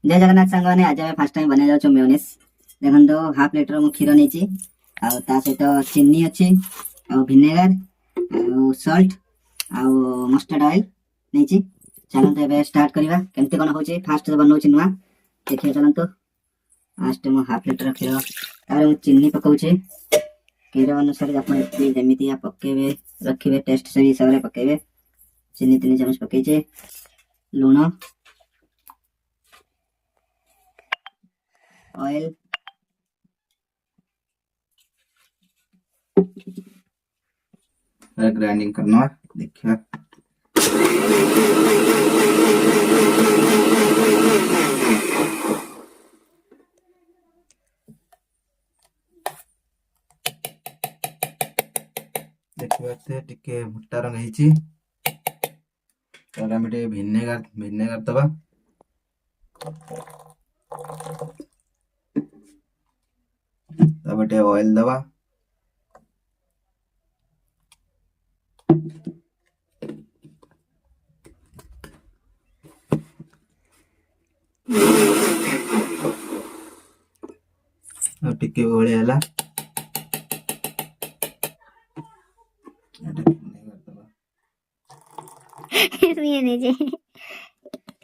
जय जगन्नाथ सांग मैंने आज फर्स्ट टाइम बना जाऊँ मेयोनेज देखो तो हाफ लीटर मु क्षीर नहीं सहित चीनी अच्छी भिनेगार सल्ट आउ मस्टर्ड ऑयल नहीं चलते ए स्टार्ट करवा केमती कौन हो फास्ट तो बनाऊँ नुआ देखिए चलते फास्ट मु हाफ लीटर क्षीर तार चीनी पकाऊे क्षीर अनुसार जमी पकेबे रखिए टेस्ट से हिसाब से पकेबे चीनी 3 चम्मच पकईचे लुण ऑयल ग्राइंडिंग करना देखिए देखिए टिके मोटा रंग है भिनेगार दबा तब ऑयल दबा टिके भाया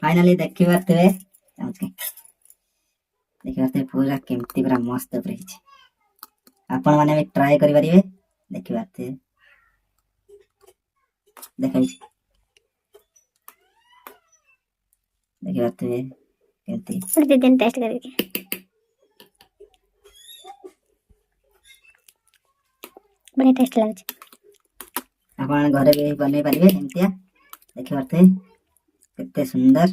फाइनली देखी पारे पूरा केमती पूरा मस्त आपण मैंने भी ट्राई करें देखी पारे देखी पारे केमती टेस्ट करके बढ़िया टेस्ट लगे आपण घरे भी बन पारे एमतिया देखी पारे केते सुंदर